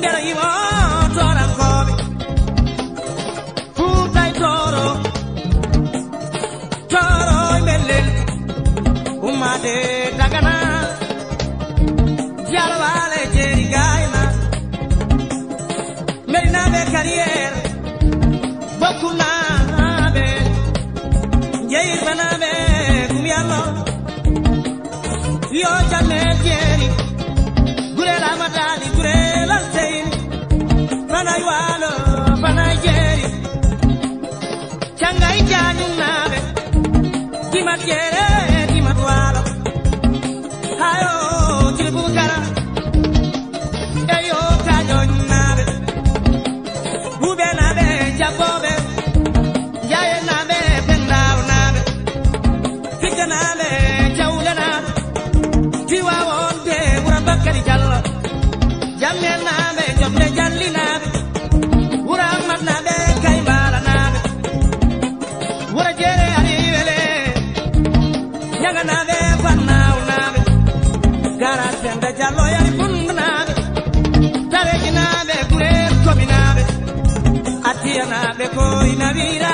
ndera yimo toran kobe futai toro melel umade dagana jalwale jeri gaina merina be carrière bokuna be jeir banabe kumyalo yo jamme jeri gurela madali gurela zein fanay walo fanay jeri changai janu nabe dimat jere dimat walo hayo jibukara eyo kajo nabe ube nabe jabobe yaye nabe pendaw nabe fika nabe jawle nabe tiwa wonde wura bakari jallo jamme nabe jomle jalli nabe wura mat nabe kaybala nabe wura jere ali wele nyaga nabe fannaw nabe gara senda jallo yari fund nabe tawe nabe kure komi nabe atiya nabe ko inabira